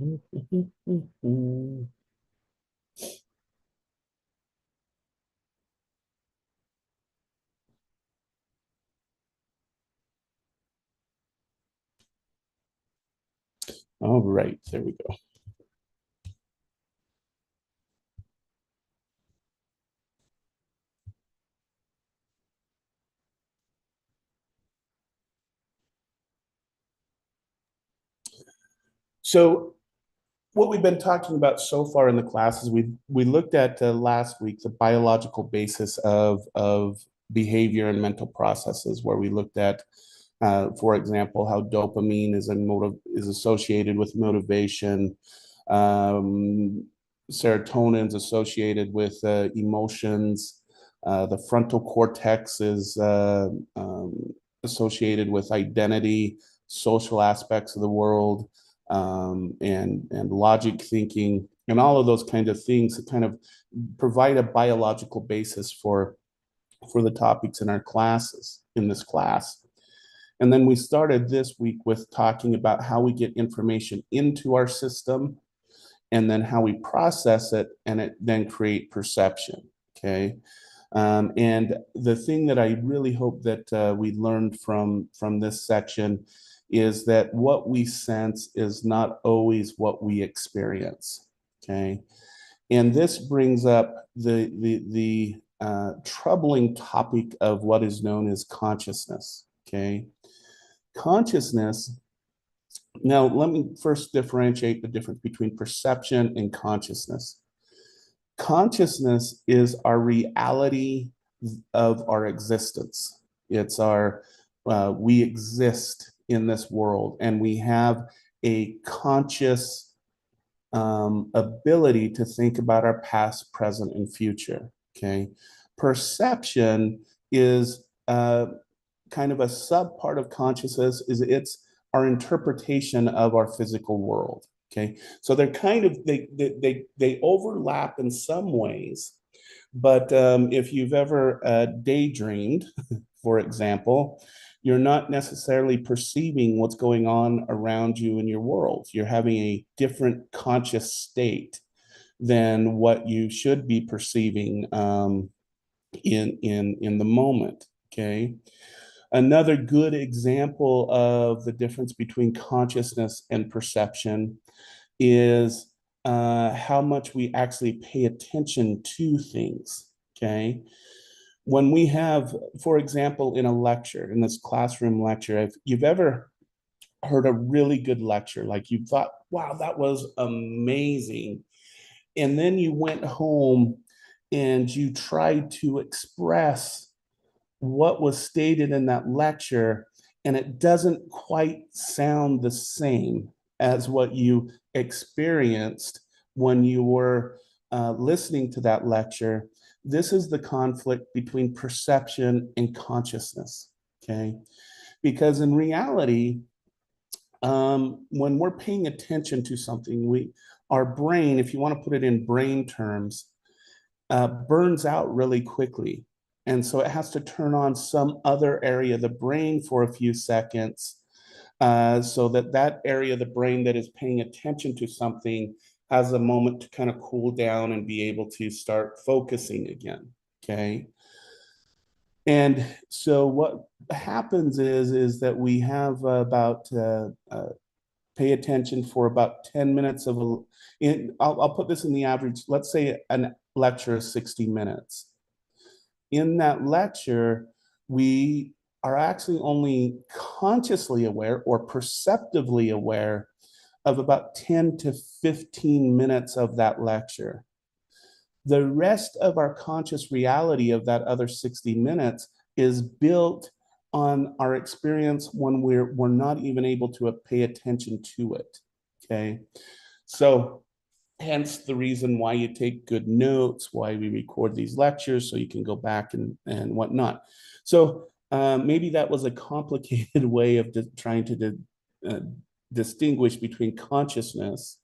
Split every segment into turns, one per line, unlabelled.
All right, there we go. So what we've been talking about so far in the class is we looked at last week the biological basis of behavior and mental processes, where we looked at, for example, how dopamine is associated with motivation, um, serotonin is associated with emotions, the frontal cortex is associated with identity, social aspects of the world, and logic thinking, and all of those kind of things that kind of provide a biological basis for the topics in our classes in this class. And then we started this week with talking about how we get information into our system, and then how we process it, and it then create perception. Okay. And the thing that I really hope that we learned from this section is that what we sense is not always what we experience. Okay, and this brings up the troubling topic of what is known as consciousness. Okay, consciousness. Now, let me first differentiate the difference between perception and consciousness. Consciousness is our reality of our existence. It's our, we exist in this world, and we have a conscious ability to think about our past, present, and future. Okay. Perception is kind of a sub part of consciousness, is it's our interpretation of our physical world. Okay, so they're kind of they overlap in some ways, but if you've ever daydreamed, for example, you're not necessarily perceiving what's going on around you in your world. You're having a different conscious state than what you should be perceiving in the moment. Okay. Another good example of the difference between consciousness and perception is how much we actually pay attention to things. Okay. When we have, for example, in a lecture, in this classroom lecture, if you've ever heard a really good lecture, like you thought, wow, that was amazing. And then you went home and you tried to express what was stated in that lecture, and it doesn't quite sound the same as what you experienced when you were listening to that lecture. This is the conflict between perception and consciousness. Okay. Because in reality, when we're paying attention to something, our brain, if you want to put it in brain terms, burns out really quickly. And so it has to turn on some other area of the brain for a few seconds, so that that area of the brain that is paying attention to something has a moment to kind of cool down and be able to start focusing again. Okay. And so what happens is that we have about pay attention for about 10 minutes of I'll put this in the average. Let's say an lecture is 60 minutes. In that lecture, we are actually only consciously aware or perceptively aware of about 10 to 15 minutes of that lecture. The rest of our conscious reality of that other 60 minutes is built on our experience when we're not even able to pay attention to it. Okay. So hence the reason why you take good notes, why we record these lectures, so you can go back and whatnot. So maybe that was a complicated way of trying to distinguish between consciousness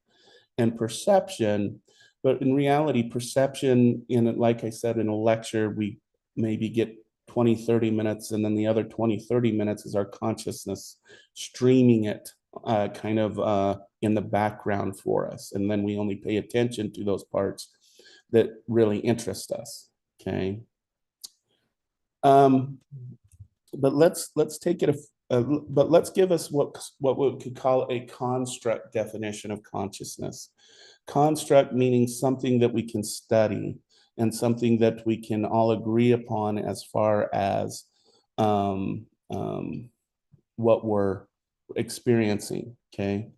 and perception. But in reality, perception, like I said, in a lecture, we maybe get 20, 30 minutes, and then the other 20, 30 minutes is our consciousness streaming it kind of in the background for us. And then we only pay attention to those parts that really interest us. Okay. Um, but let's take it but let's give us what we could call a construct definition of consciousness. Construct meaning something that we can study and something that we can all agree upon as far as um, um, what we're experiencing. Okay.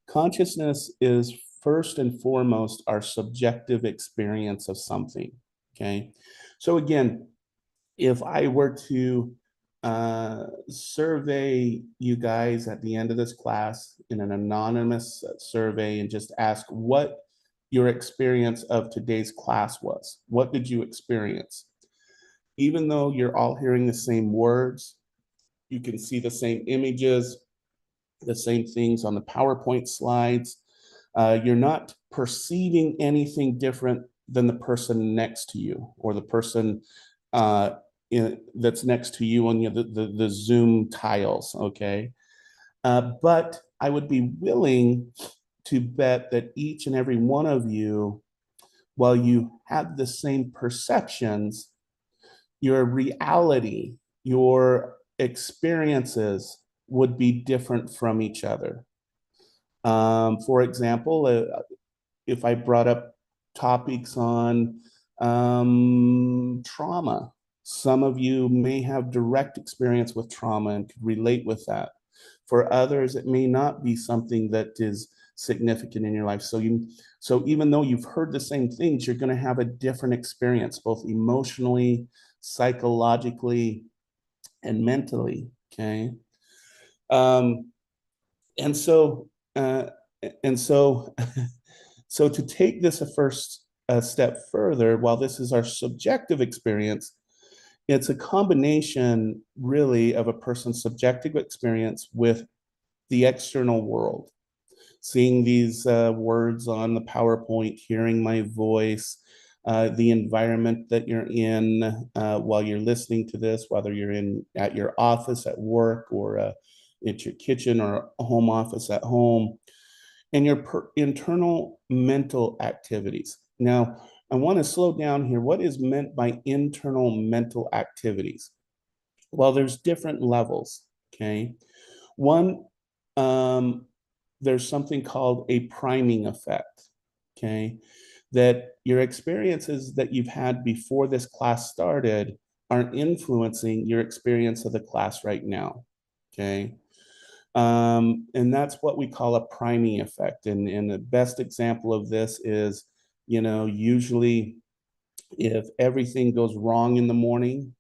Consciousness is first and foremost our subjective experience of something. Okay. So again, if I were to survey you guys at the end of this class in an anonymous survey and just ask what your experience of today's class was, what did you experience? Even though you're all hearing the same words, you can see the same images, the same things on the PowerPoint slides. You're not perceiving anything different than the person next to you or the person that's next to you on the Zoom tiles, okay? But I would be willing to bet that each and every one of you, while you have the same perceptions, your reality, your experiences would be different from each other. For example, if I brought up topics on trauma, some of you may have direct experience with trauma and could relate with that. For others, it may not be something that is significant in your life. So even though you've heard the same things, you're going to have a different experience, both emotionally, psychologically, and mentally. Okay. Um, and so, uh, and so, so to take this a first step further, while this is our subjective experience, it's a combination really of a person's subjective experience with the external world. Seeing these words on the PowerPoint, hearing my voice, the environment that you're in while you're listening to this, whether you're in at your office at work or at your kitchen or a home office at home, and your internal mental activities. Now, I want to slow down here. What is meant by internal mental activities? Well, there's different levels. Okay. One, um, there's something called a priming effect. Okay. That your experiences that you've had before this class started are influencing your experience of the class right now. Okay. And that's what we call a priming effect. And the best example of this is, usually if everything goes wrong in the morning,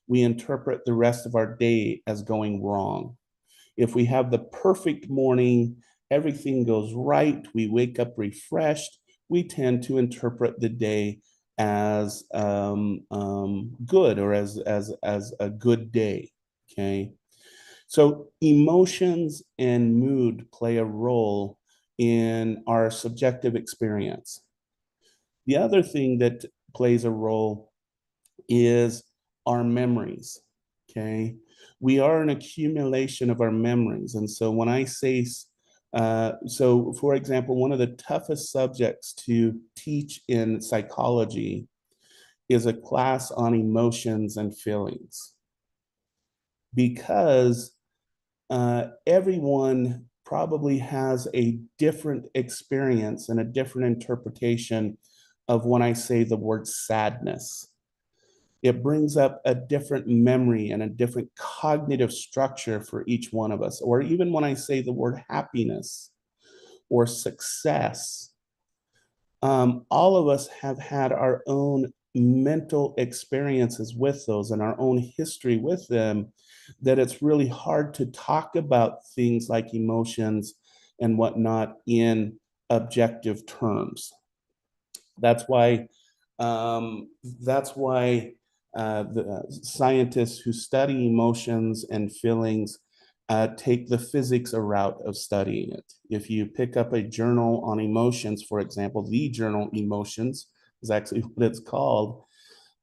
we interpret the rest of our day as going wrong. If we have the perfect morning, everything goes right, we wake up refreshed, we tend to interpret the day as good or as a good day. Okay. So emotions and mood play a role in our subjective experience. The other thing that plays a role is our memories. Okay. We are an accumulation of our memories. And so when I say, so for example, one of the toughest subjects to teach in psychology is a class on emotions and feelings because everyone probably has a different experience and a different interpretation of when I say the word sadness. It brings up a different memory and a different cognitive structure for each one of us. Or even when I say the word happiness or success, all of us have had our own mental experiences with those and our own history with them, that it's really hard to talk about things like emotions and whatnot in objective terms. That's why that's why the scientists who study emotions and feelings take the physics route of studying it. If you pick up a journal on emotions, for example, the journal Emotions is actually what it's called.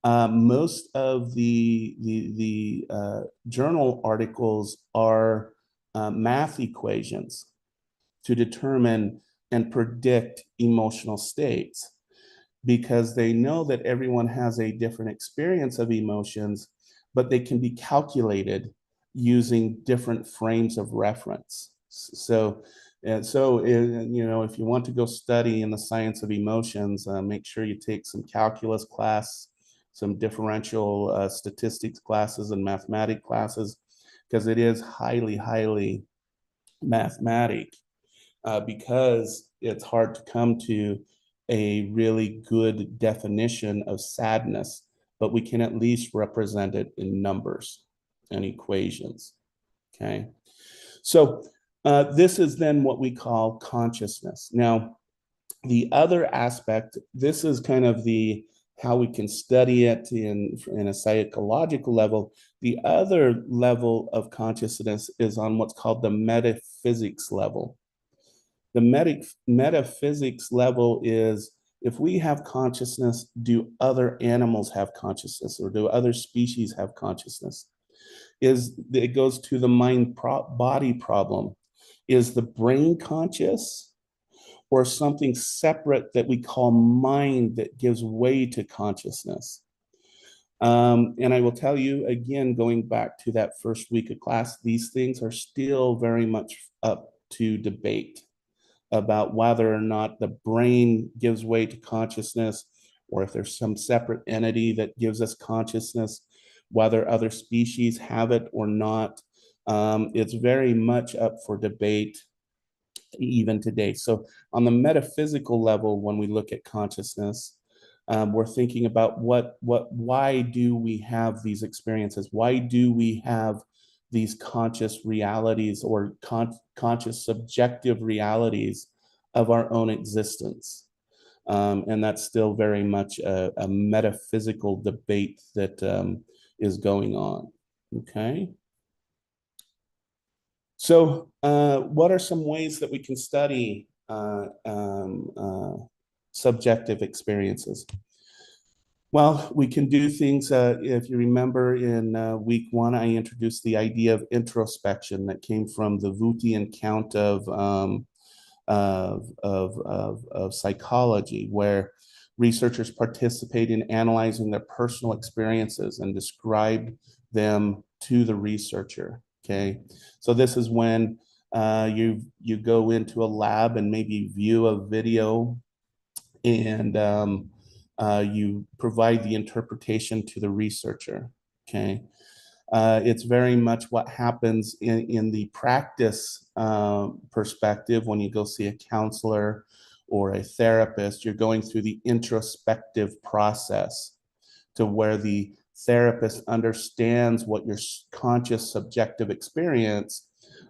Most of the journal articles are math equations to determine and predict emotional states because they know that everyone has a different experience of emotions, but they can be calculated using different frames of reference. So, you know, if you want to go study in the science of emotions, make sure you take some calculus class, some differential statistics classes, and mathematics classes, because it is highly, highly mathematic because it's hard to come to a really good definition of sadness, but we can at least represent it in numbers and equations. Okay. So this is then what we call consciousness. Now, the other aspect, this is kind of the how we can study it in a psychological level. The other level of consciousness is on what's called the metaphysics level. The metaphysics level is if we have consciousness, do other animals have consciousness or do other species have consciousness? Is it goes to the body problem. Is the brain conscious or something separate that we call mind that gives way to consciousness? And I will tell you again, going back to that first week of class, these things are still very much up to debate about whether or not the brain gives way to consciousness or if there's some separate entity that gives us consciousness, whether other species have it or not. It's very much up for debate even today. So, on the metaphysical level, when we look at consciousness, we're thinking about why do we have these experiences? Why do we have these conscious realities or conscious subjective realities of our own existence? And that's still very much a metaphysical debate that is going on. Okay. So, what are some ways that we can study subjective experiences? Well, we can do things. If you remember in week one, I introduced the idea of introspection that came from the Wuttian count of psychology, where researchers participate in analyzing their personal experiences and describe them to the researcher. Okay, so this is when you go into a lab and maybe view a video and you provide the interpretation to the researcher. Okay, it's very much what happens in the practice perspective when you go see a counselor or a therapist. You're going through the introspective process to where the therapist understands what your conscious subjective experience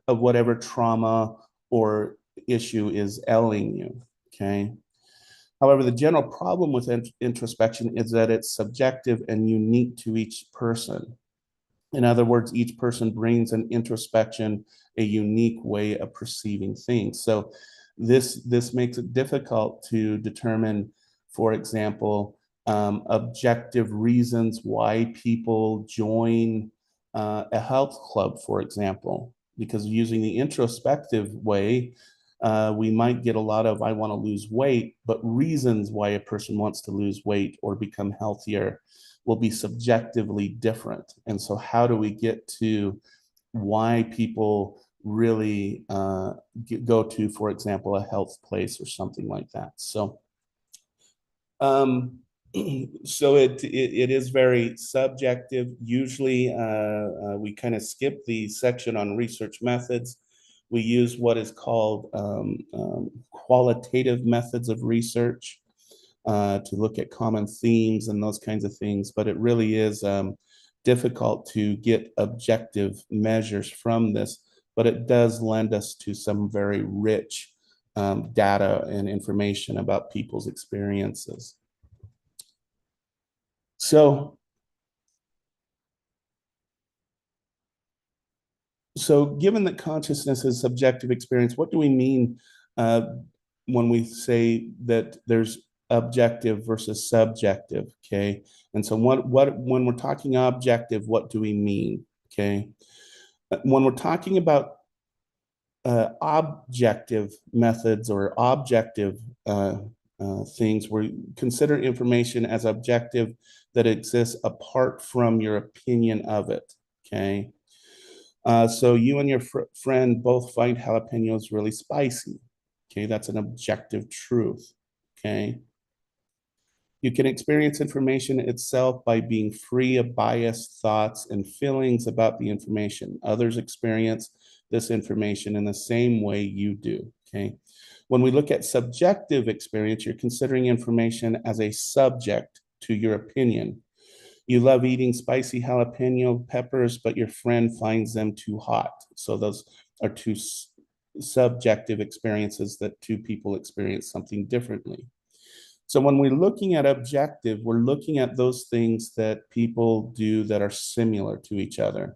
of whatever trauma or issue is ailing you. Okay. However, the general problem with introspection is that it's subjective and unique to each person. In other words, each person brings an introspection, a unique way of perceiving things. So this makes it difficult to determine, for example, objective reasons why people join a health club, for example, because using the introspective way, we might get a lot of I want to lose weight, but reasons why a person wants to lose weight or become healthier will be subjectively different. And so, how do we get to why people really go to, for example, a health place or something like that? So, um, so it is very subjective. Usually, we kind of skip the section on research methods. We use what is called qualitative methods of research to look at common themes and those kinds of things. But it really is difficult to get objective measures from this, but it does lend us to some very rich data and information about people's experiences. So, given that consciousness is subjective experience, what do we mean uh, when we say that there's objective versus subjective? Okay, and so what when we're talking objective, what do we mean? Okay, when we're talking about objective methods or objective things where you consider information as objective that exists apart from your opinion of it. Okay. So you and your friend both find jalapenos really spicy. Okay, that's an objective truth. Okay. You can experience information itself by being free of biased thoughts and feelings about the information. Others experience this information in the same way you do. Okay. When we look at subjective experience, you're considering information as a subject to your opinion. You love eating spicy jalapeno peppers, but your friend finds them too hot. So those are two subjective experiences that two people experience something differently. So when we're looking at objective, we're looking at those things that people do that are similar to each other.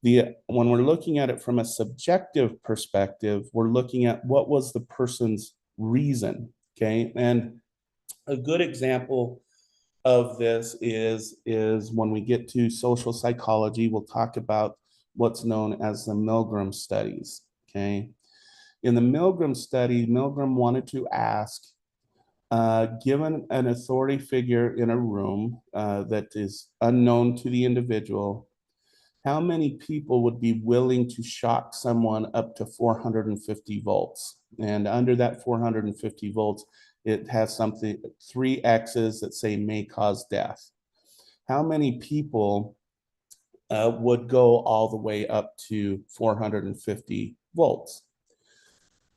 When we're looking at it from a subjective perspective, we're looking at what was the person's reason. Okay. And a good example of this is when we get to social psychology, we'll talk about what's known as the Milgram studies. Okay. In the Milgram study, Milgram wanted to ask, given an authority figure in a room that is unknown to the individual, how many people would be willing to shock someone up to 450 volts? And under that 450 volts, it has something, three X's that say may cause death. How many people would go all the way up to 450 volts?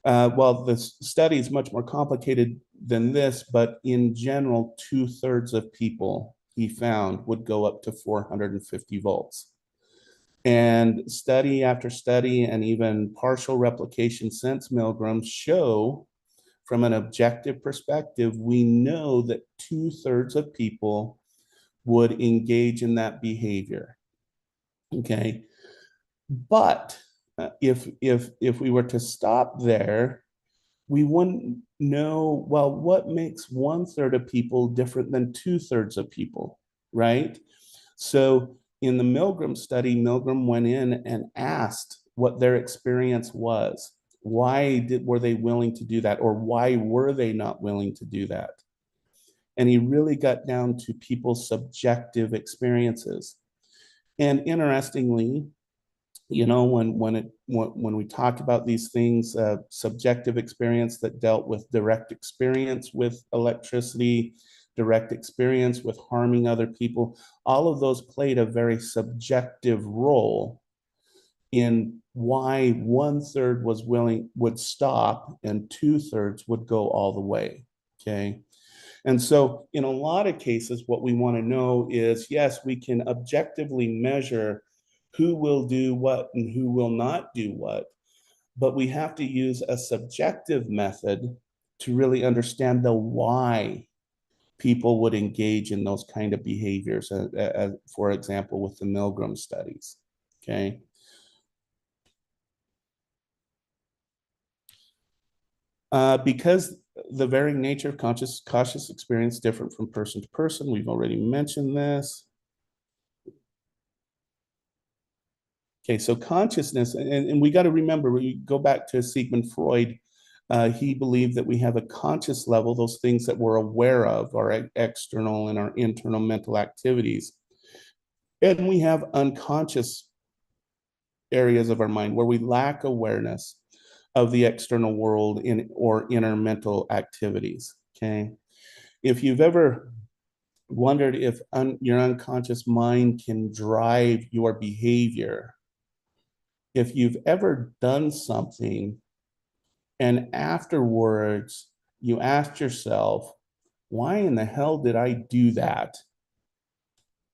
Well, the study is much more complicated than this, but in general, 2/3 of people he found would go up to 450 volts. And study after study and even partial replication since Milgram show from an objective perspective, we know that 2/3 of people would engage in that behavior. Okay. But if we were to stop there, we wouldn't know, well, what makes 1/3 of people different than 2/3 of people, right? So in the Milgram study, Milgram went in and asked what their experience was. Were they willing to do that? Or why were they not willing to do that? And he really got down to people's subjective experiences. And interestingly, you know, when we talk about these things, subjective experience that dealt with direct experience with electricity, direct experience with harming other people, all of those played a very subjective role in why 1/3 would stop and 2/3 would go all the way. Okay. And so, in a lot of cases, what we want to know is yes, we can objectively measure who will do what and who will not do what, but we have to use a subjective method to really understand the why people would engage in those kind of behaviors, for example, with the Milgram studies. Okay. Because the varying nature of conscious experience different from person to person. We've already mentioned this. Okay, so consciousness, and we got to remember, we go back to Sigmund Freud. He believed that we have a conscious level, those things that we're aware of, our external and our internal mental activities. And we have unconscious areas of our mind where we lack awareness of the external world or inner mental activities. Okay. If you've ever wondered if your unconscious mind can drive your behavior, if you've ever done something and afterwards you asked yourself, why in the hell did I do that?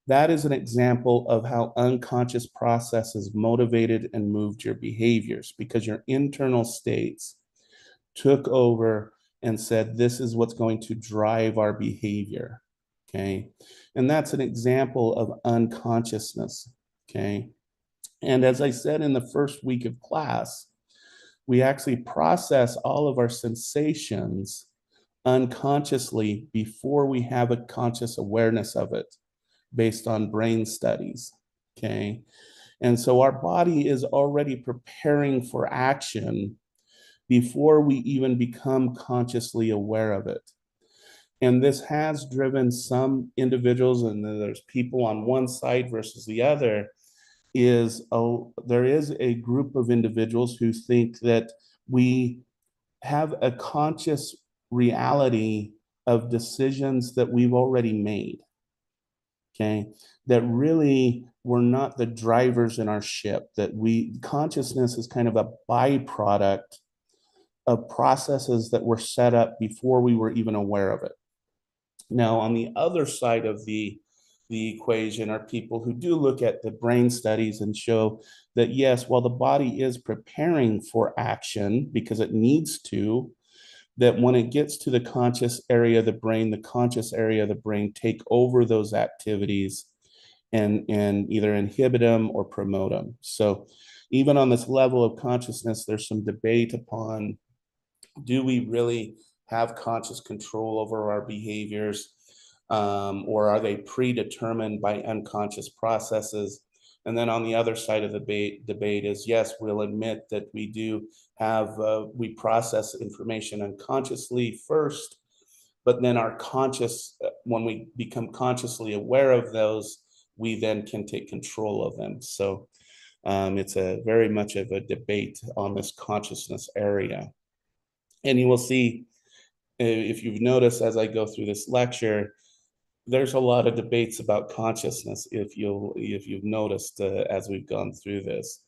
That is an example of how unconscious processes motivated and moved your behaviors because your internal states took over and said, this is what's going to drive our behavior. Okay. And that's an example of unconsciousness. Okay. And as I said in the first week of class, we actually process all of our sensations unconsciously before we have a conscious awareness of it based on brain studies. Okay. And so our body is already preparing for action before we even become consciously aware of it. And this has driven some individuals, and there's people on one side versus the other, there is a group of individuals who think that we have a conscious reality of decisions that we've already made. Okay, that really we're not the drivers in our ship, that consciousness is kind of a byproduct of processes that were set up before we were even aware of it. Now, on the other side of the equation are people who do look at the brain studies and show that yes, while the body is preparing for action because it needs to, that when it gets to the conscious area of the brain, the conscious area of the brain take over those activities and either inhibit them or promote them. So even on this level of consciousness, there's some debate upon, do we really have conscious control over our behaviors, or are they predetermined by unconscious processes? And then on the other side of the debate is, yes, we'll admit that we do have, we process information unconsciously first, but then our conscious, when we become consciously aware of those, we then can take control of them. So it's a very much of a debate on this consciousness area. And you will see, if you've noticed as I go through this lecture, there's a lot of debates about consciousness, if you've noticed, as we've gone through this.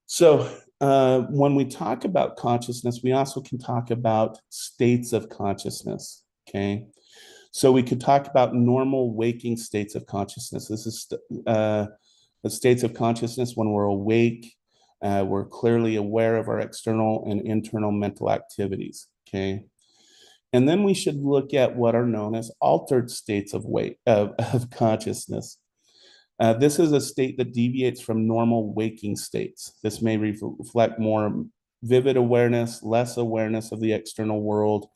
So when we talk about consciousness, we also can talk about states of consciousness. Okay, so we could talk about normal waking states of consciousness. This is the states of consciousness when we're awake. We're clearly aware of our external and internal mental activities. Okay. And then we should look at what are known as altered states of consciousness. This is a state that deviates from normal waking states. This may reflect more vivid awareness, less awareness of the external world,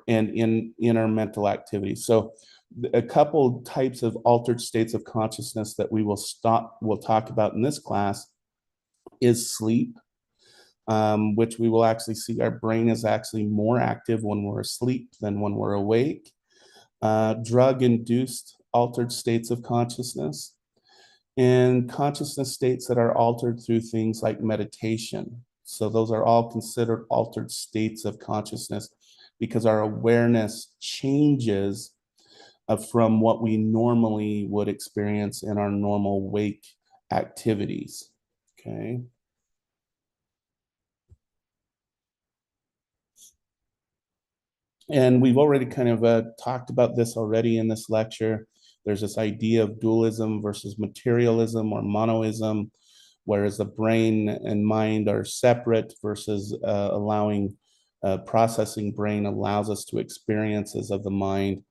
and in inner mental activity. So a couple types of altered states of consciousness that we'll talk about in this class is sleep, which we will actually see our brain is actually more active when we're asleep than when we're awake. Drug-induced altered states of consciousness, and consciousness states that are altered through things like meditation. So those are all considered altered states of consciousness because our awareness changes from what we normally would experience in our normal wake activities. Okay. And we've already kind of talked about this already in this lecture. There's this idea of dualism versus materialism or monoism, whereas the brain and mind are separate versus allowing processing brain allows us to experiences of the mind.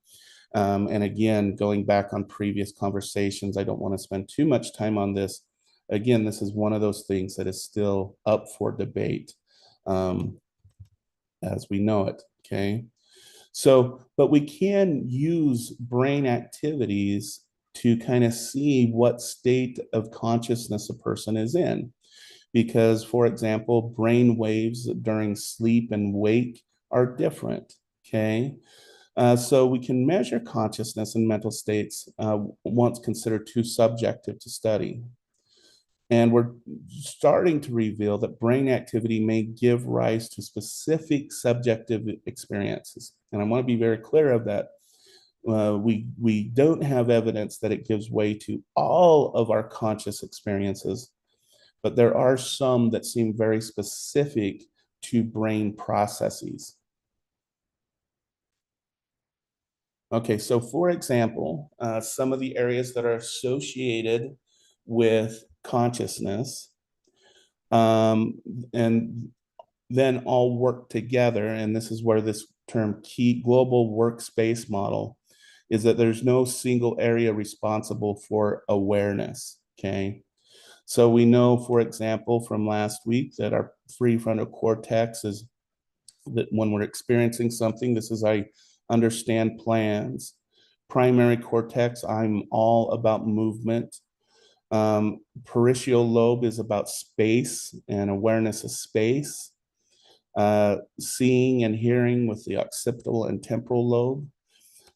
And again, going back on previous conversations, I don't want to spend too much time on this. Again, this is one of those things that is still up for debate as we know it, okay? So, but we can use brain activities to kind of see what state of consciousness a person is in. Because, for example, brain waves during sleep and wake are different, okay? So we can measure consciousness and mental states once considered too subjective to study. And we're starting to reveal that brain activity may give rise to specific subjective experiences. And I want to be very clear of that. We don't have evidence that it gives way to all of our conscious experiences, but there are some that seem very specific to brain processes. Okay, so for example, some of the areas that are associated with consciousness, and then all work together, and this is where this term key global workspace model is, that there's no single area responsible for awareness, okay? So we know, for example, from last week that our prefrontal cortex is that when we're experiencing something, this is I understand plans. Primary cortex, I'm all about movement. Parietal lobe is about space and awareness of space. Seeing and hearing with the occipital and temporal lobe.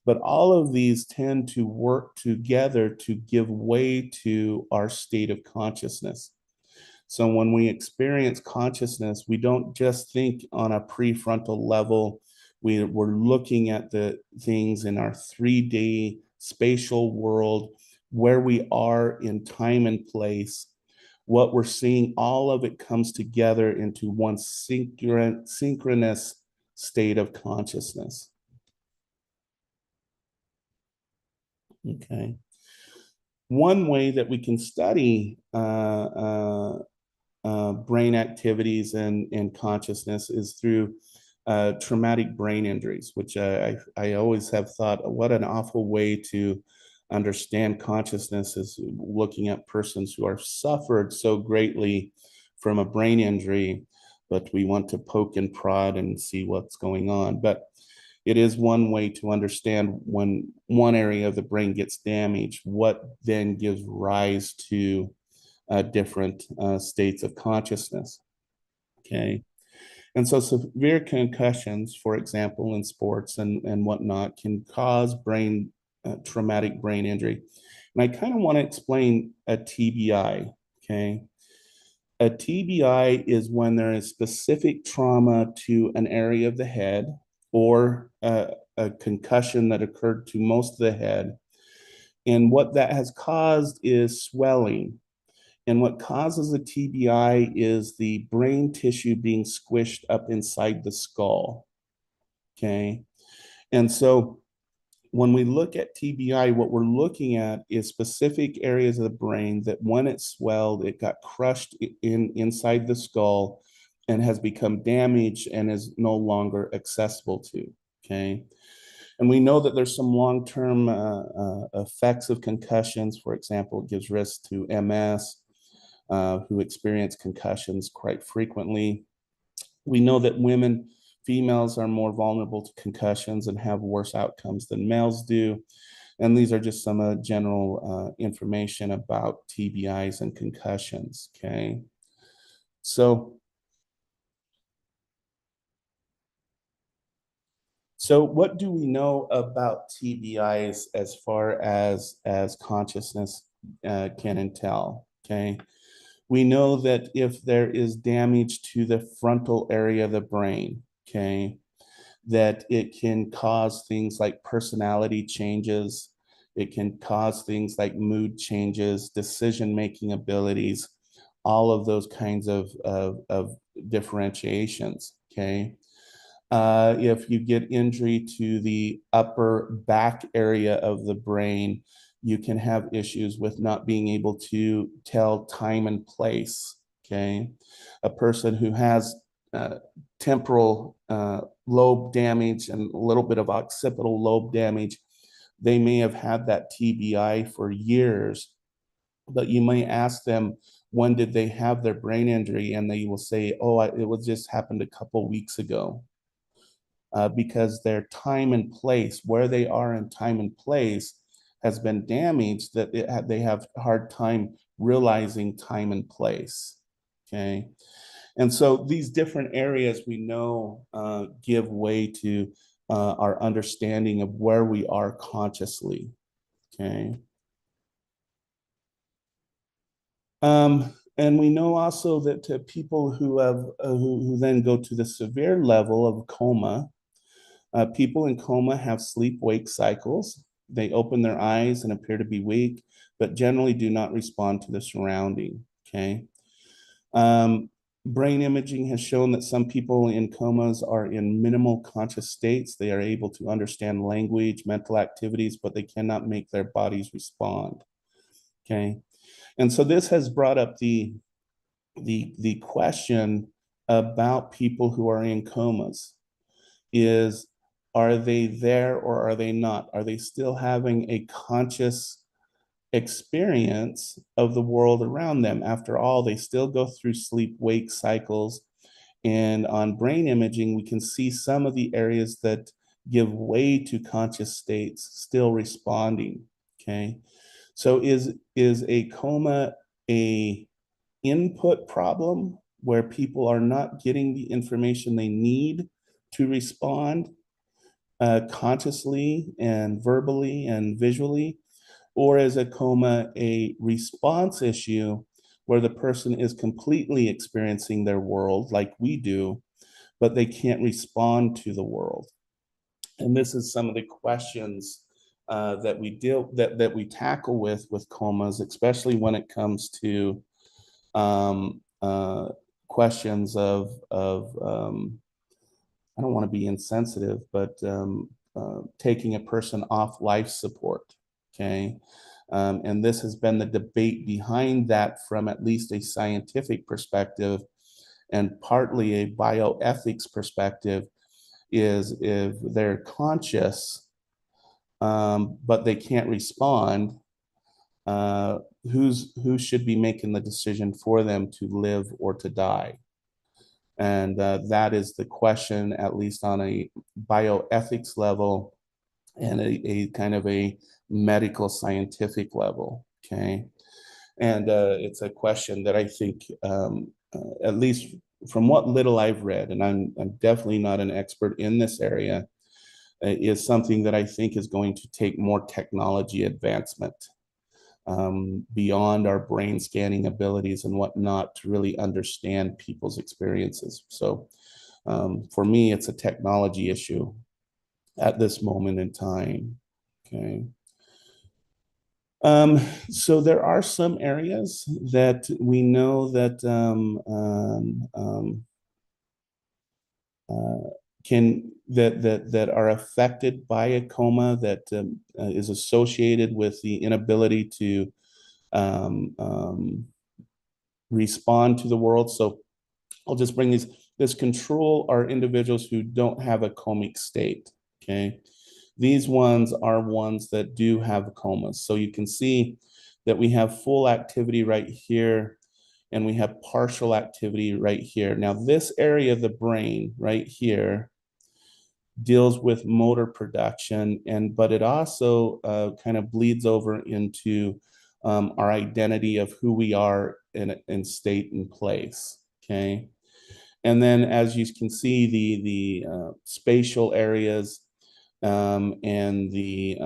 But all of these tend to work together to give way to our state of consciousness. So when we experience consciousness, we don't just think on a prefrontal level. We're looking at the things in our 3D spatial world, where we are in time and place. What we're seeing, all of it comes together into one synchronous state of consciousness. Okay. One way that we can study brain activities and consciousness is through traumatic brain injuries, which I always have thought, what an awful way to understand consciousness is looking at persons who are suffered so greatly from a brain injury, but we want to poke and prod and see what's going on. But it is one way to understand when one area of the brain gets damaged, what then gives rise to different states of consciousness. Okay. And so severe concussions, for example, in sports and whatnot, can cause traumatic brain injury. And I kind of want to explain a TBI. Okay. A TBI is when there is specific trauma to an area of the head or a concussion that occurred to most of the head. And what that has caused is swelling. And what causes a TBI is the brain tissue being squished up inside the skull. Okay. And so when we look at TBI, what we're looking at is specific areas of the brain that when it swelled, it got crushed inside the skull and has become damaged and is no longer accessible to. Okay. And we know that there's some long-term effects of concussions. For example, it gives risk to MS, who experience concussions quite frequently. We know that females are more vulnerable to concussions and have worse outcomes than males do. And these are just some general information about TBIs and concussions. Okay. So, what do we know about TBIs as far as consciousness can tell? Okay. We know that if there is damage to the frontal area of the brain, okay, that it can cause things like personality changes. It can cause things like mood changes, decision-making abilities, all of those kinds of differentiations, okay? If you get injury to the upper back area of the brain, you can have issues with not being able to tell time and place. Okay. A person who has temporal lobe damage and a little bit of occipital lobe damage, they may have had that TBI for years, but you may ask them, when did they have their brain injury? And they will say, oh, it was just happened a couple weeks ago. Because their time and place, where they are in time and place, has been damaged, that they have a hard time realizing time and place. Okay. And so these different areas we know give way to our understanding of where we are consciously. Okay. And we know also that to people who have who then go to the severe level of coma, people in coma have sleep-wake cycles. They open their eyes and appear to be weak, but generally do not respond to the surrounding. Okay. Brain imaging has shown that some people in comas are in minimal conscious states. They are able to understand language, mental activities, but they cannot make their bodies respond. Okay. And so this has brought up the question about people who are in comas is, are they there or are they not? Are they still having a conscious experience of the world around them? After all, they still go through sleep-wake cycles. And on brain imaging, we can see some of the areas that give way to conscious states still responding. Okay. So is a coma a input problem where people are not getting the information they need to respond consciously and verbally and visually? Or is a coma a response issue where the person is completely experiencing their world like we do, but they can't respond to the world? And this is some of the questions that we tackle with comas, especially when it comes to um, uh, questions of I don't want to be insensitive, but taking a person off life support. Okay. And this has been the debate behind that from at least a scientific perspective and partly a bioethics perspective is if they're conscious, but they can't respond, uh, who should be making the decision for them to live or to die? And that is the question, at least on a bioethics level and a kind of a medical scientific level. Okay. And it's a question that I think, at least from what little I've read, and I'm definitely not an expert in this area, is something that I think is going to take more technology advancement beyond our brain scanning abilities and whatnot to really understand people's experiences. So for me, it's a technology issue at this moment in time. Okay. So there are some areas that we know that uh, that are affected by a coma that is associated with the inability to um, um, respond to the world. So I'll just bring these. This control are individuals who don't have a comic state. Okay. These ones are ones that do have comas. So you can see that we have full activity right here and we have partial activity right here. Now, this area of the brain right here deals with motor production, and but it also kind of bleeds over into our identity of who we are in state and place. Okay. And then, as you can see, the spatial areas and the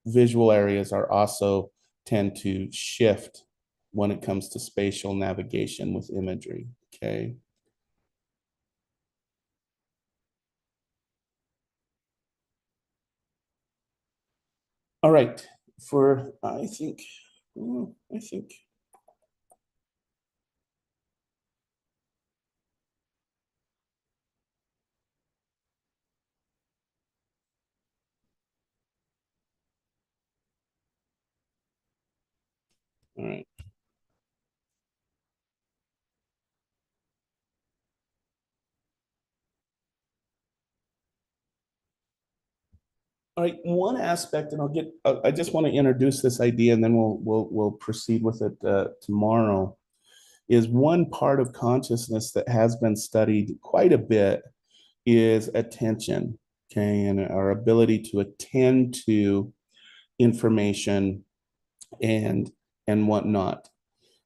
visual areas are also tend to shift when it comes to spatial navigation with imagery. Okay. All right. For I think. All right. All right. One aspect, and I'll get. I just want to introduce this idea, and then we'll proceed with it tomorrow. Is one part of consciousness that has been studied quite a bit is attention. Okay, and our ability to attend to information and whatnot.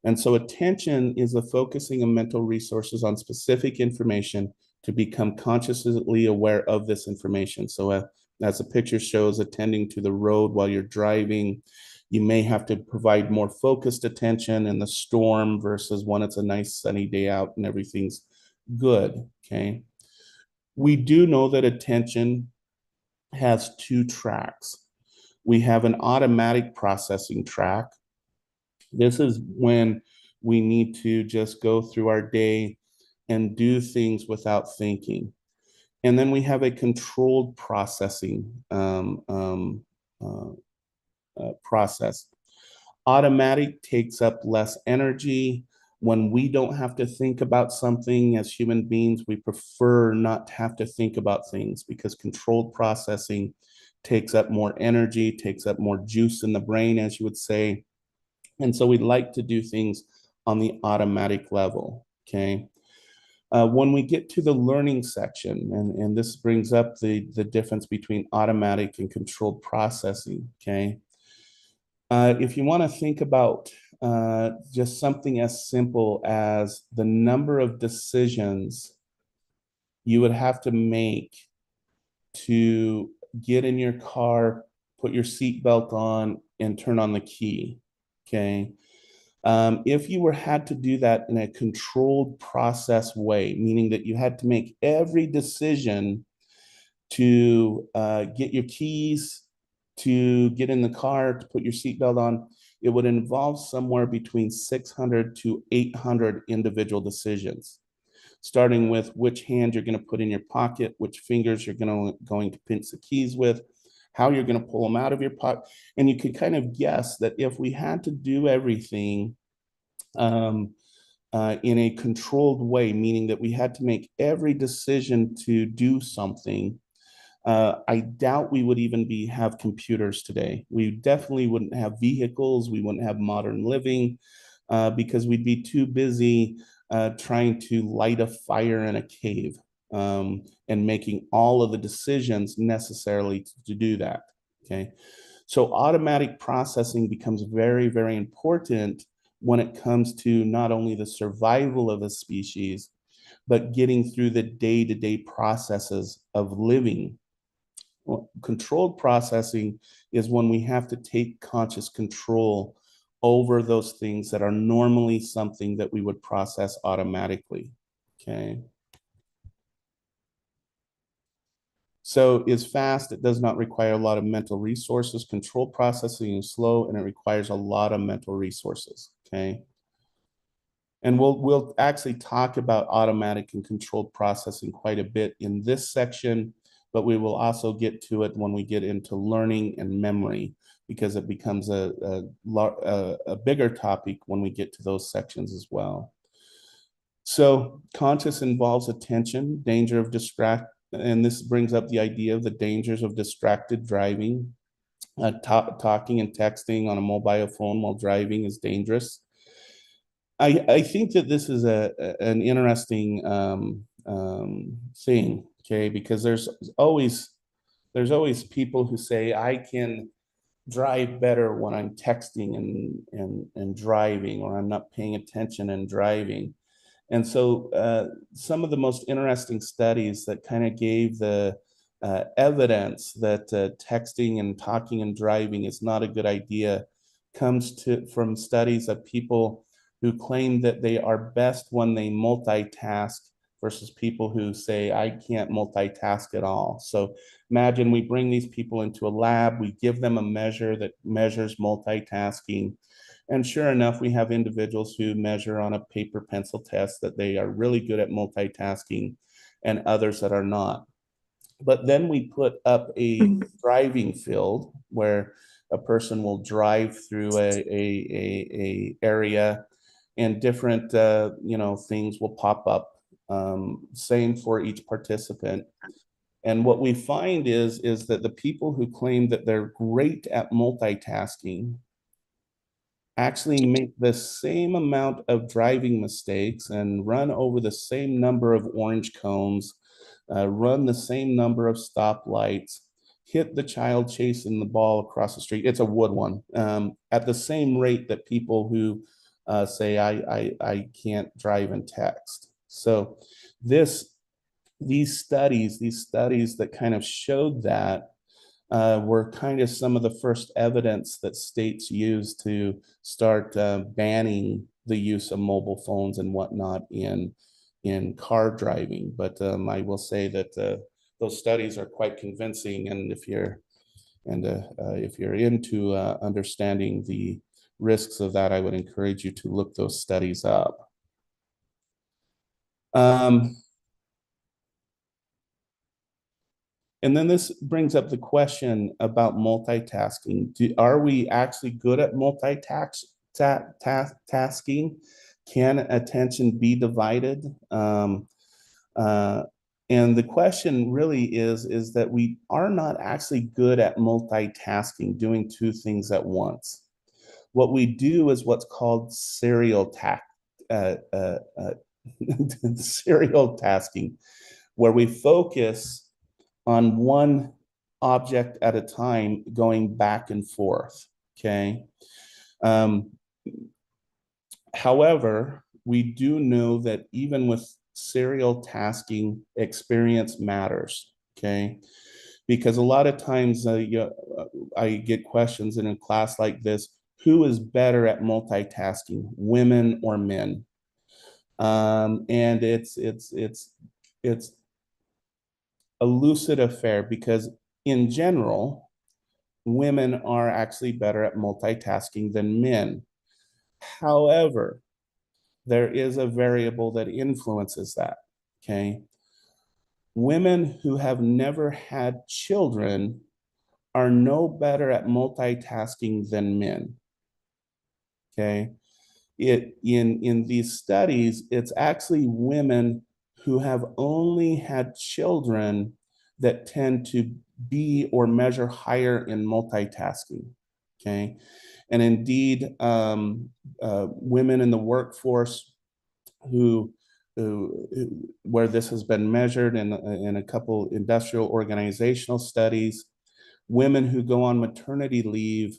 And so attention is the focusing of mental resources on specific information to become consciously aware of this information. So as the picture shows, attending to the road while you're driving, you may have to provide more focused attention in the storm versus when it's a nice sunny day out and everything's good. Okay. We do know that attention has two tracks. We have an automatic processing track. This is when we need to just go through our day and do things without thinking. And then we have a controlled processing uh, process. Automatic takes up less energy. When we don't have to think about something as human beings, we prefer not to have to think about things because controlled processing takes up more energy, takes up more juice in the brain, as you would say. And so we like to do things on the automatic level. Okay. When we get to the learning section, and this brings up the difference between automatic and controlled processing, okay? If you want to think about just something as simple as the number of decisions you would have to make to get in your car, put your seatbelt on, and turn on the key, okay? If you had to do that in a controlled process way, meaning that you had to make every decision to get your keys, to get in the car, to put your seatbelt on, it would involve somewhere between 600 to 800 individual decisions, starting with which hand you're going to put in your pocket, which fingers you're going to pinch the keys with, how you're going to pull them out of your pocket. And you could kind of guess that if we had to do everything in a controlled way, meaning that we had to make every decision to do something, I doubt we would even have computers today. We definitely wouldn't have vehicles. We wouldn't have modern living because we'd be too busy trying to light a fire in a cave and making all of the decisions necessarily to do that. Okay. So automatic processing becomes very, very important when it comes to not only the survival of a species, but getting through the day-to-day processes of living. Well, controlled processing is when we have to take conscious control over those things that are normally something that we would process automatically. Okay. So is fast, it does not require a lot of mental resources. Controlled processing is slow and it requires a lot of mental resources. Okay. And we'll actually talk about automatic and controlled processing quite a bit in this section, but we will also get to it when we get into learning and memory, because it becomes a bigger topic when we get to those sections as well. So conscious involves attention, danger of distract, and this brings up the idea of the dangers of distracted driving. Talking and texting on a mobile phone while driving is dangerous. I think that this is an interesting thing, okay? Because there's always people who say I can drive better when I'm texting and driving, or I'm not paying attention and driving. And so some of the most interesting studies that kind of gave the evidence that texting and talking and driving is not a good idea comes from studies of people who claim that they are best when they multitask versus people who say, I can't multitask at all. So imagine we bring these people into a lab, we give them a measure that measures multitasking. And sure enough, we have individuals who measure on a paper pencil test that they are really good at multitasking and others that are not. But then we put up a driving field where a person will drive through a area and different things will pop up. Same for each participant. And what we find is that the people who claim that they're great at multitasking actually make the same amount of driving mistakes and run over the same number of orange cones, run the same number of stoplights, hit the child chasing the ball across the street. It's a wood one, at the same rate that people who say I can't drive and text. So these studies that kind of showed that were kind of some of the first evidence that states used to start banning the use of mobile phones and whatnot in car driving. But I will say that those studies are quite convincing, and if you're into understanding the risks of that, I would encourage you to look those studies up. And then this brings up the question about multitasking. Are we actually good at multitasking? Can attention be divided? And the question really is that we are not actually good at multitasking, doing two things at once. What we do is what's called serial serial tasking, where we focus on one object at a time, going back and forth. Okay. Um, However, we do know that even with serial tasking, experience matters. Okay. Because a lot of times I get questions in a class like this: who is better at multitasking, women or men? And it's a lucid affair, because in general, women are actually better at multitasking than men. However, there is a variable that influences that. Okay. Women who have never had children are no better at multitasking than men. Okay. In these studies, it's actually women who have only had children that tend to be or measure higher in multitasking. Okay. And indeed, women in the workforce who, where this has been measured in a couple industrial organizational studies, women who go on maternity leave,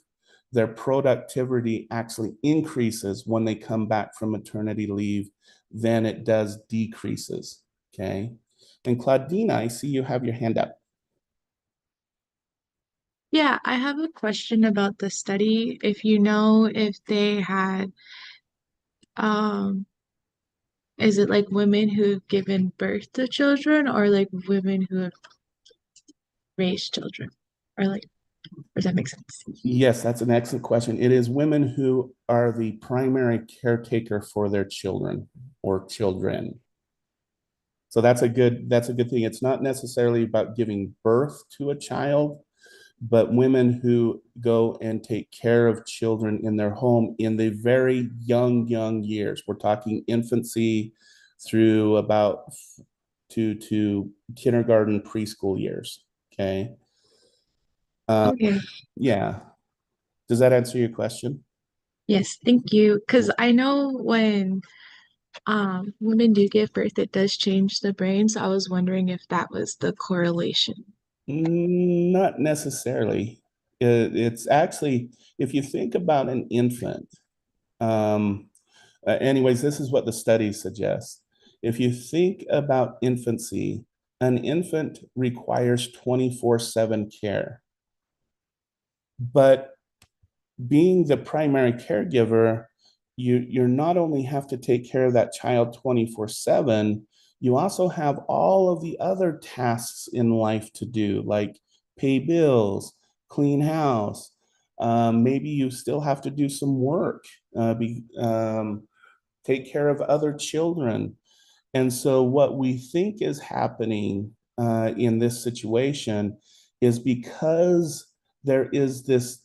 their productivity actually increases when they come back from maternity leave than it does decreases. Okay. And Claudina, I see you have your hand up.
Yeah, I have a question about the study. If you know if they had, um, is it like women who've given birth to children or like women who have raised children? Or like, does that make sense?
Yes, that's an excellent question. It is women who are the primary caretaker for their children or children. So that's a good thing. It's not necessarily about giving birth to a child, but women who go and take care of children in their home in the very young years. We're talking infancy through about to kindergarten, preschool years. Okay. Uh,
Okay.
yeah. Does that answer your question?
Yes, thank you. Because I know when women do give birth, it does change the brain. So I was wondering if that was the correlation.
Not necessarily. It's actually, if you think about an infant, um, anyways, this is what the studies suggest. If you think about infancy, an infant requires 24/7 care. But being the primary caregiver, you're not only have to take care of that child 24/7, you also have all of the other tasks in life to do, like pay bills, clean house. Maybe you still have to do some work, take care of other children. And so, what we think is happening in this situation is because there is this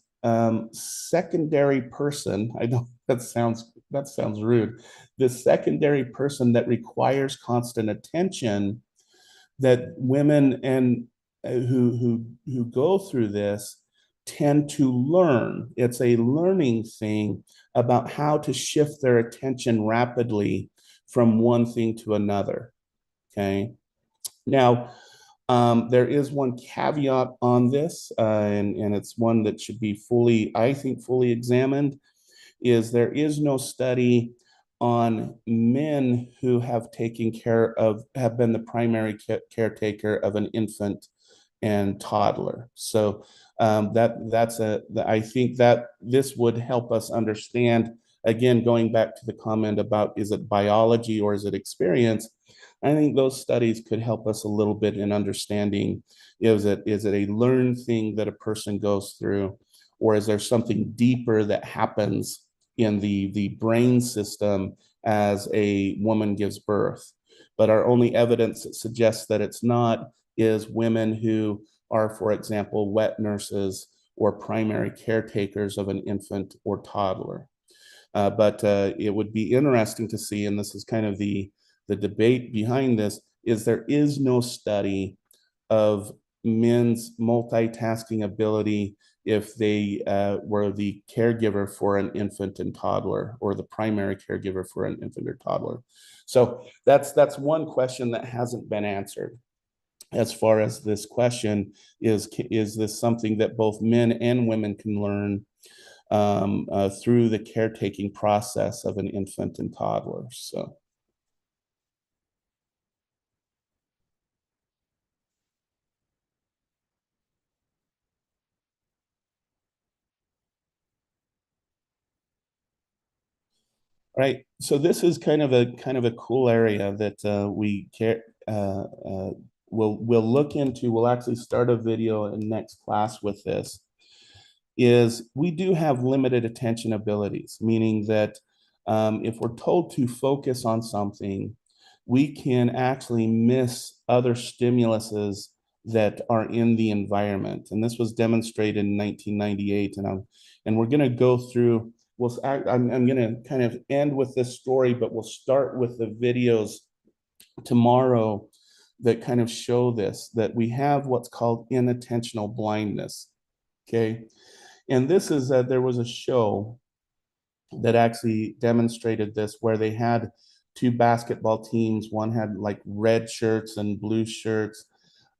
secondary person. I know that sounds rude. This secondary person that requires constant attention, that women and who go through this tend to learn. It's a learning thing about how to shift their attention rapidly from one thing to another. Okay. Now, there is one caveat on this, and it's one that should be fully, I think, fully examined, is there is no study on men who have taken care of, have been the primary caretaker of an infant and toddler. So I think that this would help us understand, again, going back to the comment about is it biology or is it experience? I think those studies could help us a little bit in understanding, is it a learned thing that a person goes through, or is there something deeper that happens in the brain system as a woman gives birth? But our only evidence that suggests that it's not is women who are, for example, wet nurses or primary caretakers of an infant or toddler. But it would be interesting to see, and this is kind of the debate behind this, is there is no study of men's multitasking ability if they were the caregiver for an infant and toddler, or the primary caregiver for an infant or toddler. So that's one question that hasn't been answered. As far as this question is this something that both men and women can learn through the caretaking process of an infant and toddler? So. Right. So this is kind of a cool area that we care we'll look into. We'll actually start a video in next class with this. Is we do have limited attention abilities, meaning that if we're told to focus on something, we can actually miss other stimuluses that are in the environment. And this was demonstrated in 1998. And we're going to go through. I'm going to kind of end with this story, but we'll start with the videos tomorrow that kind of show this, that we have what's called inattentional blindness. Okay. And this is that there was a show that actually demonstrated this where they had two basketball teams. One had like red shirts and blue shirts,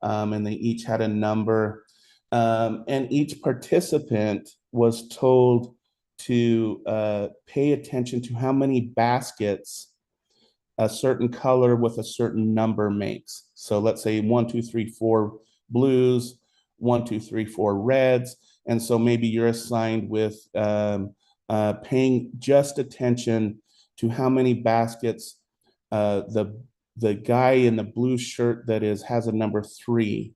and they each had a number. And each participant was told to pay attention to how many baskets a certain color with a certain number makes. So let's say 1, 2, 3, 4 blues, 1, 2, 3, 4 reds. And so maybe you're assigned with paying just attention to how many baskets the guy in the blue shirt that has a number 3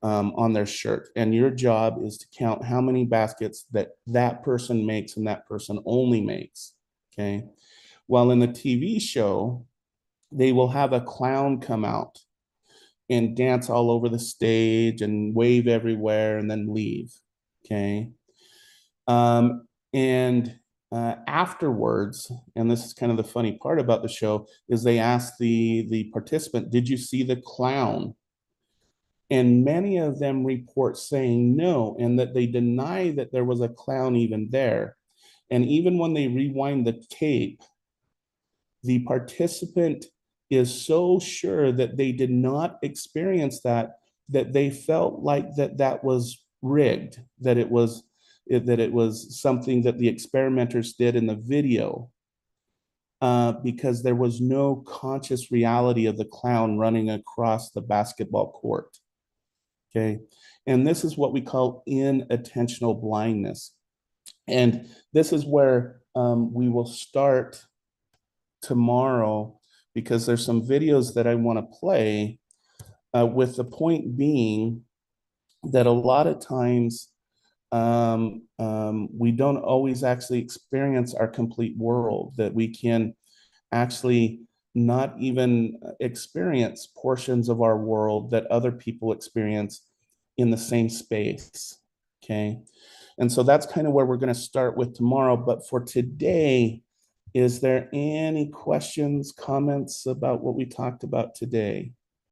on their shirt. And your job is to count how many baskets that person makes and that person only makes. Okay. Well, in the TV show, they will have a clown come out and dance all over the stage and wave everywhere and then leave. Okay. And afterwards, and this is kind of the funny part about the show, is they asked the participant, "Did you see the clown?" And many of them report saying no, and that they deny that there was a clown even there. And even when they rewind the tape, the participant is so sure that they did not experience that they felt like that was rigged, that it was something that the experimenters did in the video, because there was no conscious reality of the clown running across the basketball court. Okay. And this is what we call inattentional blindness. And this is where we will start tomorrow, because there's some videos that I want to play, with the point being that a lot of times we don't always actually experience our complete world, that we can actually not even experience portions of our world that other people experience in the same space. Okay. And so that's kind of where we're going to start with tomorrow. But for today, is there any questions, comments about what we talked about today?